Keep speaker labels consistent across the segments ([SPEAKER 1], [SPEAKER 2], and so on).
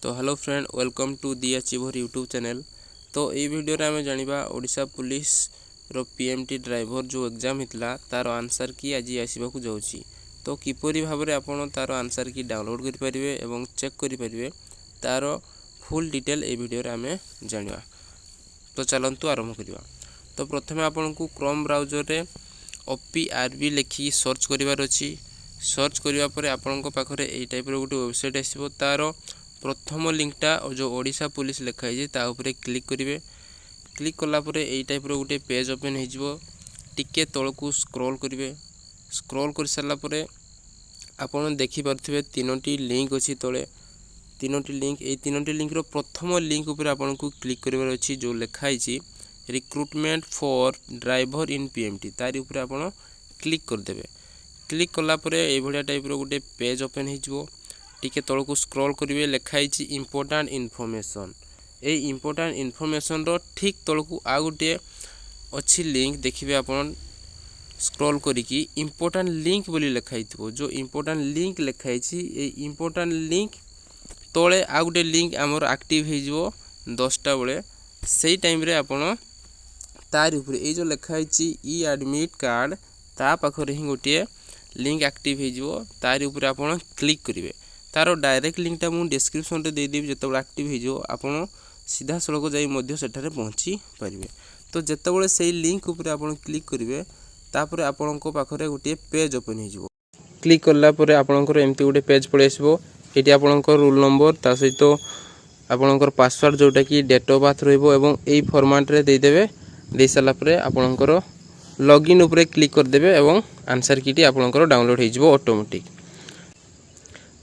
[SPEAKER 1] तो hello friend, welcome to the achiever YouTube channel. तो ये वीडियो रे आमे जानिबा ओडिशा पुलिस रो पीएमटी ड्राइवर जो एग्जाम हितला तार आंसर की आज आसीबाकू जाउची। तो किपरि भाबरे आपण तार आंसर की डाउनलोड करि परिबे एवं चेक करि परिबे तार फुल डिटेल ए वीडियो रे आमे जानिबा। तो चलंतु आरंभ करिबा। तो प्रथमे आपण को क्रोम ब्राउजर रे OPRB लिखि सर्च करिवार अछि। सर्च करिवा परे आपनको पाखरे एई टाइप रो गुटे वेबसाइट आसीबो। तारो प्रथम लिंकटा जो ओडिशा पुलिस लिखाई जे ता ऊपर क्लिक करिवे। क्लिक कला परे एई टाइप रो गुटे पेज ओपन हे जिवो। टिके तळकू स्क्रॉल करिवे। स्क्रॉल कर सरला परे आपण देखि परथिबे तीनोटी लिंक अछि तळे। तीनोटी लिंक एई तीनोटी लिंक रो प्रथम लिंक ऊपर आपनको क्लिक करिवार अछि जो लिखाई छि recruitment for driver in PMT. तारि ऊपर आपण क्लिक कर देबे। क्लिक कला परे ए भडिया टाइप रो गुटे पेज ओपन हे जिवो। टिके तळकू स्क्रॉल करिवे। लिखाई छि इंपोर्टेंट इन्फॉर्मेशन। ए इंपोर्टेंट इन्फॉर्मेशन रो ठीक तळकू आ गुटे अछि लिंक देखिबे आपण स्क्रॉल करिकी इंपोर्टेंट लिंक बोली लिखाई थिबो। जो इंपोर्टेंट लिंक लिखाई छि ए इंपोर्टेंट लिंक तळे आ गुटे लिंक हमर एक्टिव हे जिवो 10टा बेले। सेही टाइम रे आपण तार ऊपर ए जो लिखाई छि ई एडमिट कार्ड ता पाखरे ही गुटे लिंक एक्टिव हे जिवो। तार ऊपर आपण क्लिक करिवे। तारो डायरेक्ट लिंकटा मु डिस्क्रिप्शन रे दे देबी। जेतेबेले एक्टिव हे जिवो आपण सीधा सड़क जाई मध्य सेठारे पहुंची परिवे। तो जेतेबेले सेही लिंक ऊपर आपण क्लिक करिवे तापरे आपणको पाखरे गुटे पेज ओपन हे जिवो। क्लिक करला परे आपणकर एम्ति गुटे पेज पळे आसीबो। एटी आपणकर रोल नंबर ता सहित आपणकर पासवर्ड जोटा कि डेट ऑफ बर्थ रहइबो एवं एई फॉर्मेट रे दे देबे। दे सला परे आपणकर लॉगिन ऊपर क्लिक कर देबे एवं आंसर कीटी आपणकर डाउनलोड हे जिवो ऑटोमेटिक।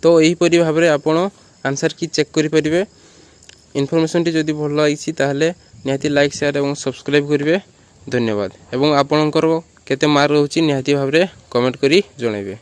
[SPEAKER 1] तो यही परि भाबरे आपण आंसर की चेक करि परिबे। इन्फॉर्मेशन टी जदि भल लागिछि ताहले निहाती लाइक शेयर एवं सब्सक्राइब करिवे। धन्यवाद। एवं आपणकर केते मार्क रहउछि निहाती भाबरे कमेंट करि जणाइबे।